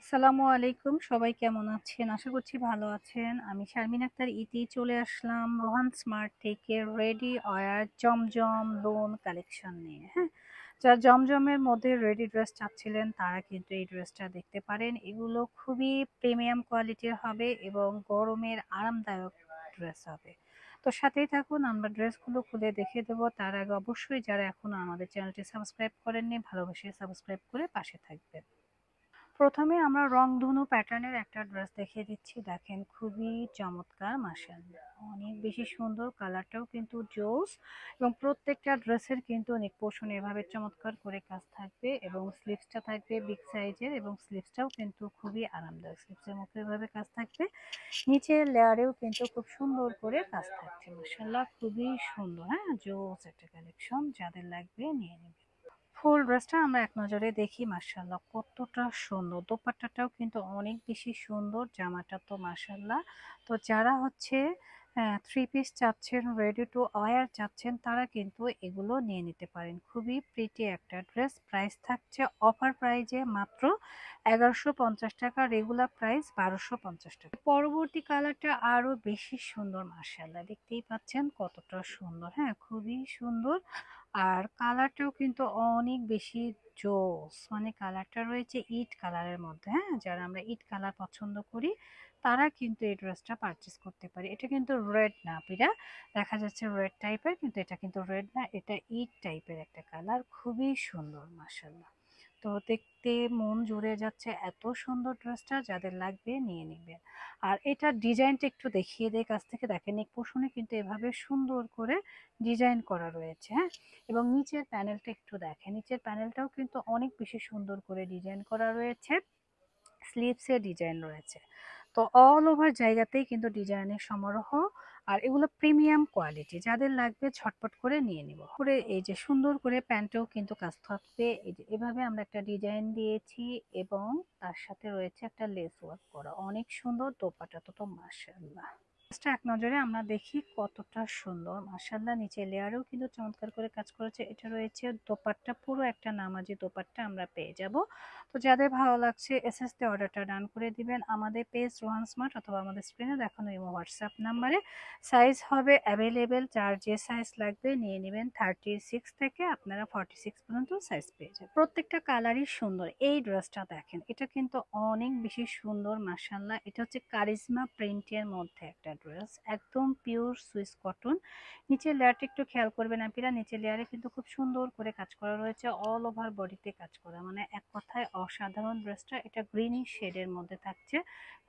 আসসালামু আলাইকুম, সবাই কেমন আছেন? আশা করছি ভালো আছেন। আমি শারমিন আক্তার ইতি চলে আসলাম রোহান স্মার্ট থেকে রেডি ওয়্যার জমজম লোন কালেকশন নিয়ে। হ্যাঁ, যারা জমজমের মধ্যে রেডি ড্রেস চাচ্ছিলেন তারা কিন্তু এই ড্রেসটা দেখতে পারেন। এগুলো খুবই প্রিমিয়াম কোয়ালিটির হবে এবং গরমের আরামদায়ক ড্রেস হবে। তো সাথেই থাকুন, আমরা ড্রেসগুলো খুলে দেখে দেবো। তার আগে অবশ্যই যারা এখনো আমাদের চ্যানেলটি সাবস্ক্রাইব করেননি, ভালোবেসে সাবস্ক্রাইব করে পাশে থাকবেন। প্রথমে আমরা রংধনু প্যাটার্নের একটা ড্রেস দেখিয়ে দিচ্ছি। দেখেন, খুবই চমৎকার, মাশাআল্লাহ অনেক বেশি সুন্দর, কালারটাও কিন্তু জোস এবং প্রত্যেকটা ড্রেসের কিন্তু নেক পোর্শন এভাবে চমৎকার করে কাজ থাকবে এবং স্লিভসটা থাকবে বিগ সাইজের এবং স্লিভসটাও কিন্তু খুবই আরামদায়ক। স্লিভসের মধ্যে এভাবে কাজ থাকবে, নিচের লেয়ারেও কিন্তু খুব সুন্দর করে কাজ থাকছে। মাশাআল্লাহ খুবই সুন্দর। হ্যাঁ, জোস একটা কালেকশন, যাদের লাগবে নিয়ে নেবে। ফুল ড্রেসটা আমরা এক নজরে দেখি। মাশাআল্লাহ কতটা সুন্দর, দোপাট্টাটাও কিন্তু অনেক বেশি সুন্দর, জামাটা তো মাশাআল্লাহ। তো যারা হচ্ছে থ্রি পিস চাচ্ছেন, রেডি টু ওয়্যার চাচ্ছেন, তারা কিন্তু এগুলো নিয়ে নিতে পারেন। খুবই প্রিটি একটা ড্রেস। প্রাইস থাকছে অফার প্রাইজে মাত্র 1150 টাকা, রেগুলার প্রাইস 1250 টাকা। পরবর্তী কালারটা আরো বেশি সুন্দর, মাশাআল্লাহ দেখতেই পাচ্ছেন কতটা সুন্দর। হ্যাঁ, খুবই সুন্দর। আর কালারটাও কিন্তু অনেক বেশি জোস, মানে কালারটা রয়েছে ইট কালারের মধ্যে। হ্যাঁ, যারা আমরা ইট কালার পছন্দ করি তারা কিন্তু এই ড্রেসটা পারচেস করতে পারে। এটা কিন্তু রেড না পিরা, দেখা যাচ্ছে রেড টাইপের, কিন্তু এটা কিন্তু রেড না, এটা ইট টাইপের একটা কালার। খুবই সুন্দর মাশাআল্লাহ। তো দেখতে মন জুড়ে যাচ্ছে, এত সুন্দর ড্রেসটা, যাদের লাগবে নিয়ে নেবেন। আর এটার ডিজাইনটা একটু দেখিয়ে দেয় কাছ থেকে। দেখেন, নেক পোর্শনে কিন্তু এভাবে সুন্দর করে ডিজাইন করা রয়েছে। হ্যাঁ, এবং নিচের প্যানেলটা একটু দেখেন, নিচের প্যানেলটাও কিন্তু অনেক বেশি সুন্দর করে ডিজাইন করা রয়েছে, স্লিভসে ডিজাইন রয়েছে। তো অল ওভার জায়গাতেই কিন্তু ডিজাইনের সমারোহ। আর এগুলো প্রিমিয়াম কোয়ালিটি, যাদের লাগবে ঝটপট করে নিয়ে নিব। করে এই যে সুন্দর করে প্যান্টেও কিন্তু কাজ থাকবে, এই যে এভাবে আমরা একটা ডিজাইন দিয়েছি এবং তার সাথে রয়েছে একটা লেস ওয়ার্ক করা, অনেক সুন্দর। দোপাট্টাটা তো মাশাআল্লাহ, জাস্ট এক নজরে আমরা দেখি কতটা সুন্দর, মাশাআল্লাহ। নিচে লেয়ারেও কিন্তু চমৎকার করে কাজ করেছে। এটা রয়েছে দোপাট্টা, পুরো একটা নামাজি দোপাট্টা আমরা পেয়ে যাব। তো যাদের ভালো লাগছে এসএস তে অর্ডারটা ডান করে দিবেন। আমাদের পেজ রোহান স্মার্ট অথবা আমাদের স্ক্রিনে দেখানো এই হোয়াটসঅ্যাপ নাম্বারে। সাইজ হবে অ্যাভেলেবেল, যার যে সাইজ লাগবে নিয়ে নেবেন। 36 থেকে আপনারা 46 পর্যন্ত সাইজ পেয়ে যাবেন। প্রত্যেকটা কালারই সুন্দর। এই ড্রেসটা দেখেন, এটা কিন্তু অনেক বেশি সুন্দর, মাশাআল্লাহ। এটা হচ্ছে কারিজমা প্রিন্টের মধ্যে একটা ড্রেস, একদম পিওর সুইস কটন। নিচের লেয়ারটা একটু খেয়াল করবেন আপনারা, নিচের লেয়ারে কিন্তু খুব সুন্দর করে কাজ করা রয়েছে, অল ওভার বডিতে কাজ করা, মানে এক কথায় অসাধারণ ড্রেসটা। এটা গ্রিনিশ শেডের মধ্যে থাকছে,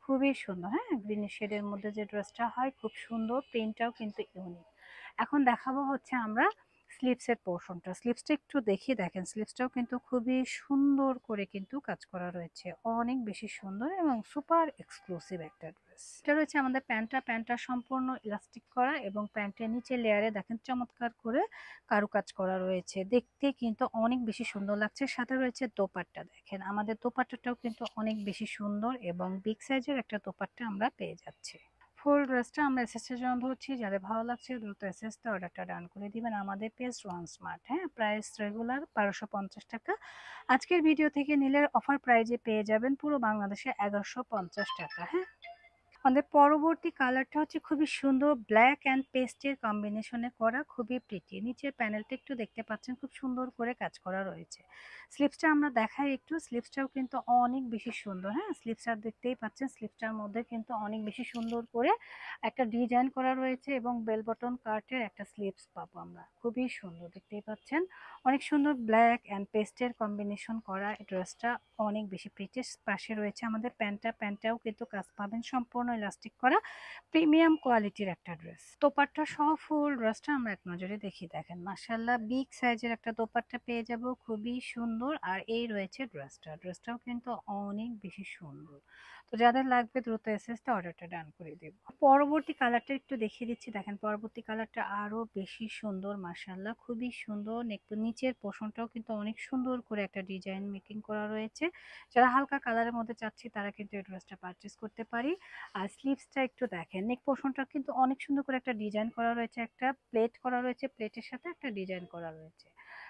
খুবই সুন্দর। হ্যাঁ, গ্রিনিশ শেডের মধ্যে যে ড্রেসটা হয় খুব সুন্দর, প্রিন্টটাও কিন্তু ইউনিক। এখন দেখাবো হচ্ছে আমরা স্লিভসের পোর্শনটা। স্লিভসটা একটু দেখিয়ে দেখেন, স্লিভসটাও কিন্তু খুবই সুন্দর করে কিন্তু কাজ করা রয়েছে, অনেক বেশি সুন্দর এবং সুপার এক্সক্লুসিভ একটা ড্রেস। এটা রয়েছে আমাদের প্যান্টটা সম্পূর্ণ ইলাস্টিক করা এবং প্যান্টের নিচে লেয়ারে দেখেন চমৎকার করে কারুকাজ করা রয়েছে, দেখতে কিন্তু অনেক বেশি সুন্দর লাগছে। সাথে রয়েছে দোপাট্টা, দেখেন আমাদের দোপাট্টাটাও কিন্তু অনেক বেশি সুন্দর এবং বিগ সাইজের একটা দোপাট্টা আমরা পেয়ে যাচ্ছি। ফুল ড্রেসটা আমরা এসএস এর জন্য ধরছি, যাদের ভালো লাগছে দ্রুত এসএস তে অর্ডারটা ডান করে দিবেন। আমাদের পেজ রোহান স্মার্ট। হ্যাঁ, প্রাইস রেগুলার 1250 টাকা। আজকের ভিডিও থেকে নিলে অফার প্রাইজে পেয়ে যাবেন পুরো বাংলাদেশে 1150 টাকা। হ্যাঁ, আমাদের পরবর্তী কালারটা হচ্ছে খুবই সুন্দর, ব্ল্যাক অ্যান্ড পেস্টের কম্বিনেশনে করা, খুবই প্রিটি। নিচের প্যানেলটা একটু দেখতে পাচ্ছেন, খুব সুন্দর করে কাজ করা রয়েছে। স্লিভসটা আমরা দেখাই একটু, স্লিভসটাও কিন্তু অনেক বেশি সুন্দর। হ্যাঁ, স্লিভসটা দেখতেই পাচ্ছেন, স্লিভসটার মধ্যে কিন্তু অনেক বেশি সুন্দর করে একটা ডিজাইন করা রয়েছে এবং বেল বটন কাটের একটা স্লিভস পাবো আমরা, খুবই সুন্দর দেখতেই পাচ্ছেন। অনেক সুন্দর ব্ল্যাক অ্যান্ড পেস্টের কম্বিনেশন করা এই ড্রেসটা, অনেক বেশি প্রিটি। পাশে রয়েছে আমাদের প্যান্টটাও কিন্তু কাজ পাবেন, সম্পূর্ণ ইলাস্টিক করা, প্রিমিয়াম কোয়ালিটির একটা ড্রেস। দোপাট্টা সহ ফুল ড্রেসটা আমরা এক নজরে দেখি। দেখেন, মাশাআল্লাহ বিগ সাইজের একটা দোপাট্টা পেয়ে যাব, খুবই সুন্দর। আর এই রয়েছে ড্রেসটাও কিন্তু অনেক বেশি সুন্দর। তো যাদের লাগবে দ্রুত এসএস তে অর্ডারটা ডান করে দেব। পরবর্তী কালারটা একটু দেখিয়ে দিচ্ছি। দেখেন, পরবর্তী কালারটা আরো বেশি সুন্দর, মাশাআল্লাহ খুবই সুন্দর। নিচের পোর্শনটাও কিন্তু অনেক সুন্দর করে একটা ডিজাইন মেকিং করা রয়েছে। যারা হালকা কালারের মধ্যে চাচ্ছি তারা কিন্তু এই ড্রেসটা পারচেস করতে পারি। আর স্লিভসটা একটু দেখেন, নেক পোর্শনটা কিন্তু অনেক সুন্দর করে একটা ডিজাইন করা রয়েছে, একটা প্লেট করা রয়েছে, প্লেটের সাথে একটা ডিজাইন করা রয়েছে।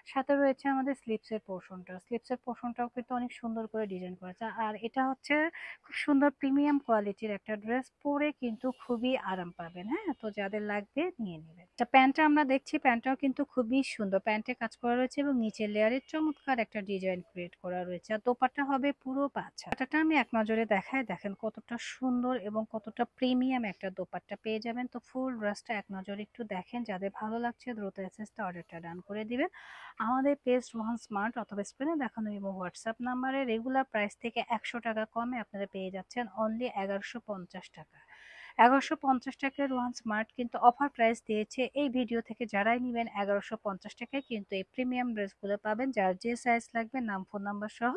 সাথে রয়েছে আমাদের স্লিপসের পোর্শনটা, স্লিপসের পোর্শনটাও কিন্তু অনেক সুন্দর করে ডিজাইন করেছে। আর এটা হচ্ছে খুব সুন্দর প্রিমিয়াম কোয়ালিটির একটা ড্রেস, পরে কিন্তু খুবই আরাম পাবেন। হ্যাঁ, তো যাদের লাগবে নিয়ে নেবেন। আচ্ছা, প্যান্টটা আমরা দেখছি, প্যান্টটাও কিন্তু খুবই সুন্দর, প্যান্টে কাজ করা রয়েছে এবং নিচের লেয়ারে চমৎকার একটা ডিজাইন ক্রিয়েট করা রয়েছে। আর দোপাট্টা হবে পুরো পাঁচ হাত। দোপাট্টাটা আমি এক নজরে দেখায়, দেখেন কতটা সুন্দর এবং কতটা প্রিমিয়াম একটা দোপাট্টা পেয়ে যাবেন। তো ফুল ড্রেসটা এক নজরে একটু দেখেন, যাদের ভালো লাগছে দ্রুত এসএসটা অর্ডারটা ডান করে দিবেন। আমাদের পেজ রোহান স্মার্ট অথবা স্ক্রিনে দেখানো এবং হোয়াটসঅ্যাপ নাম্বারে রেগুলার প্রাইস থেকে 100 টাকা কমে আপনারা পেয়ে যাচ্ছেন অনলি 1150 টাকা। 1150 টাকায় রোহান স্মার্ট কিন্তু অফার প্রাইস দিয়েছে। এই ভিডিও থেকে যারাই নেবেন 1150 টাকায় কিন্তু এই প্রিমিয়াম ড্রেসগুলো পাবেন। যার যে সাইজ লাগবে নাম ফোন নাম্বার সহ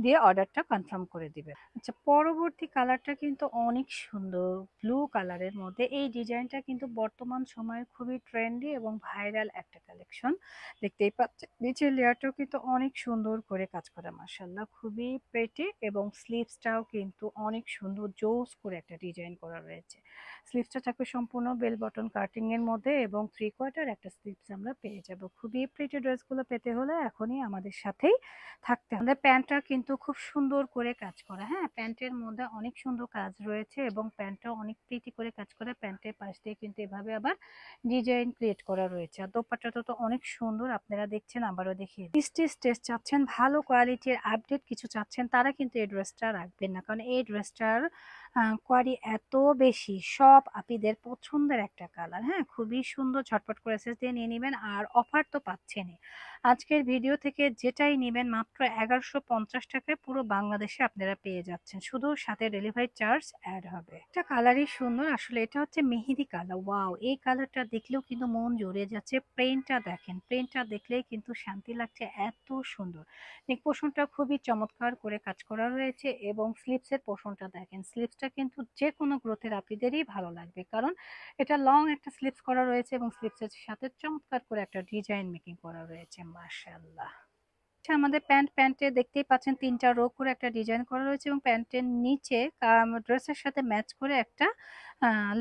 দিয়ে অর্ডারটা কনফার্ম করে দিবেন। আচ্ছা, পরবর্তী কালারটা কিন্তু অনেক সুন্দর, ব্লু কালারের মধ্যে। এই ডিজাইনটা কিন্তু বর্তমান সময়ে খুবই ট্রেন্ডি এবং ভাইরাল একটা কালেকশন। দেখতেই পাচ্ছেন নিচের লেয়ারটাও কিন্তু অনেক সুন্দর করে কাজ করা, মাশাআল্লাহ খুবই প্রেটি, এবং স্লিভসটাও কিন্তু অনেক সুন্দর জোস করে একটা ডিজাইন করা রয়েছে। স্লিভসটা থাকবে সম্পূর্ণ বেল বটন কাটিং এর মধ্যে এবং 3/4 একটা স্লিভস আমরা পেয়ে যাব। খুবই প্রিটি ড্রেসগুলো পেতে হলে এখনই আমাদের সাথেই থাকতে হবে। প্যান্টটা কিন্তু খুব সুন্দর করে কাজ করা, হ্যাঁ প্যান্টের মধ্যে অনেক সুন্দর কাজ রয়েছে এবং প্যান্টটা অনেক প্রিটি করে কাজ করা। প্যান্টের পাশ দিয়ে কিন্তু এভাবে আবার ডিজাইন ক্রিয়েট করা রয়েছে। আর দোপাট্টাটা তো অনেক সুন্দর, আপনারা দেখছেন, আবারও দেখিয়ে স্টেজ চাচ্ছেন, ভালো কোয়ালিটির আপডেট কিছু চাচ্ছেন, তারা কিন্তু এই ড্রেসটা রাখবেন না, কারণ এই ড্রেসটার কোয়ারি এত বেশি, সব আপিদের পছন্দের একটা কালার। হ্যাঁ, খুবই সুন্দর, ঝটপট করে এসএস দিয়ে নিয়ে নেবেন। আর অফার তো পাচ্ছেনই, আজকের ভিডিও থেকে যেটাই নেবেন মাত্র 1150 টাকায় পুরো বাংলাদেশে আপনারা পেয়ে যাচ্ছেন, শুধু সাথে ডেলিভারি চার্জ অ্যাড হবে। এটা কালারই সুন্দর, আসলে এটা হচ্ছে মেহেদি কালার। ওয়াও, এই কালারটা দেখলেও কিন্তু মন জুড়ে যাচ্ছে। প্রিন্টটা দেখেন, প্রিন্টটা দেখলেই কিন্তু শান্তি লাগছে, এত সুন্দর। নেক পোর্শনটা খুবই চমৎকার করে কাজ করা রয়েছে এবং স্লিভসের পোর্শনটা দেখেন, স্লিভসটা কিন্তু যে কোনো গ্রোথের আপনিদেরই ভালো লাগবে, কারণ এটা লং একটা স্লিভস করা রয়েছে এবং স্লিভসের সাথে চমৎকার করে একটা ডিজাইন মেকিং করা রয়েছে, মাশাআল্লাহ। আচ্ছা, আমাদের প্যান্টে দেখতেই পাচ্ছেন 3টা রো করে একটা ডিজাইন করা রয়েছে এবং প্যান্টের নিচে ড্রেসের সাথে ম্যাচ করে একটা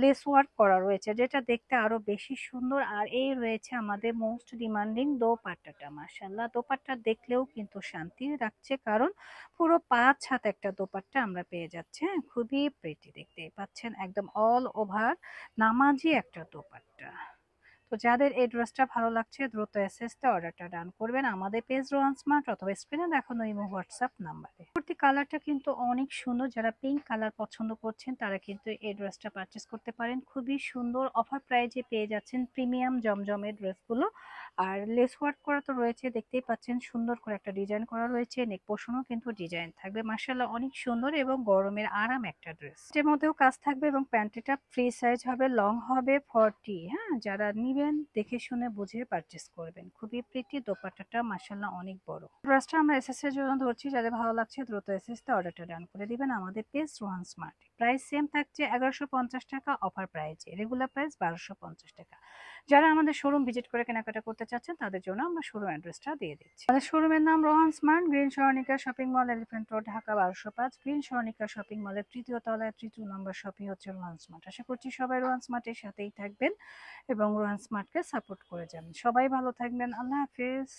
লেস ওয়ার্ক করা রয়েছে, যেটা দেখতে আরো বেশি সুন্দর। আর এই রয়েছে আমাদের মোস্ট ডিমান্ডিং দোপাট্টাটা, মাশাআল্লাহ দোপাট্টা দেখলেও কিন্তু শান্তি রাখছে, কারণ পুরো 5 হাত একটা দোপাট্টা আমরা পেয়ে যাচ্ছি। হ্যাঁ, খুবই প্রিটি, দেখতেই পাচ্ছেন একদম অল ওভার নামাজি একটা দোপাট্টা। তো যাদের এই ড্রেসটা ভালো লাগছে দ্রুত এসএস তে অর্ডারটা ডান করবেন আমাদের পেজ রোহান স্মার্ট অথবা স্ক্রিনে দেখানো ইমো হোয়াটসঅ্যাপ নাম্বারে। পরবর্তী কালারটা কিন্তু অনেক সুন্দর, যারা পিঙ্ক কালার পছন্দ করছেন তারা কিন্তু এই ড্রেসটা পারচেস করতে পারেন। খুবই সুন্দর, অফার প্রাইজে পেয়ে যাচ্ছেন প্রিমিয়াম জমজমের ড্রেসগুলো। আর লেস ওয়ার্ক করা তো রয়েছে, দেখতেই পাচ্ছেন সুন্দর করে একটা ডিজাইন করা রয়েছে, নেক পোর্শনও কিন্তু ডিজাইন থাকবে, মাশাআল্লাহ অনেক সুন্দর এবং গরমের আরাম একটা ড্রেস। এর মধ্যেও কাজ থাকবে এবং প্যান্টটা ফ্রি সাইজ হবে, লং হবে 40। হ্যাঁ, যারা নিবেন দেখে শুনে বুঝে পারচেস করবেন। খুবই প্রিটি, দোপাট্টাটা মাশাআল্লাহ অনেক বড়। ড্রেসটা আমরা এসএস এর জন্য ধরছি, যাদের ভালো লাগছে দ্রুত এসএস তে অর্ডারটা ডান করে দিবেন আমাদের page Rohan smart. Price same থাকছে 1150 টাকা অফার প্রাইজে, রেগুলার প্রাইস 1250 টাকা। যারা আমাদের শোরুম ভিজিট করে কেনাকাটা করতে চাচ্ছেন তাদের জন্য আমরা শোরুম অ্যাড্রেসটা দিয়ে দিচ্ছি। আমাদের শোরুমের নাম Rohan smart, green Saranika shopping mall, elephant road, Dhaka 1205। Green Saranika shopping মলের 3য় তলায় 3 নম্বর শপই হচ্ছে রোহান স্মার্ট। আশা করছি সবাই রোহান স্মার্টের সাথেই থাকবেন এবং রোহান স্মার্টকে সাপোর্ট করে যাবেন। সবাই ভালো থাকবেন, আল্লাহ হাফেজ।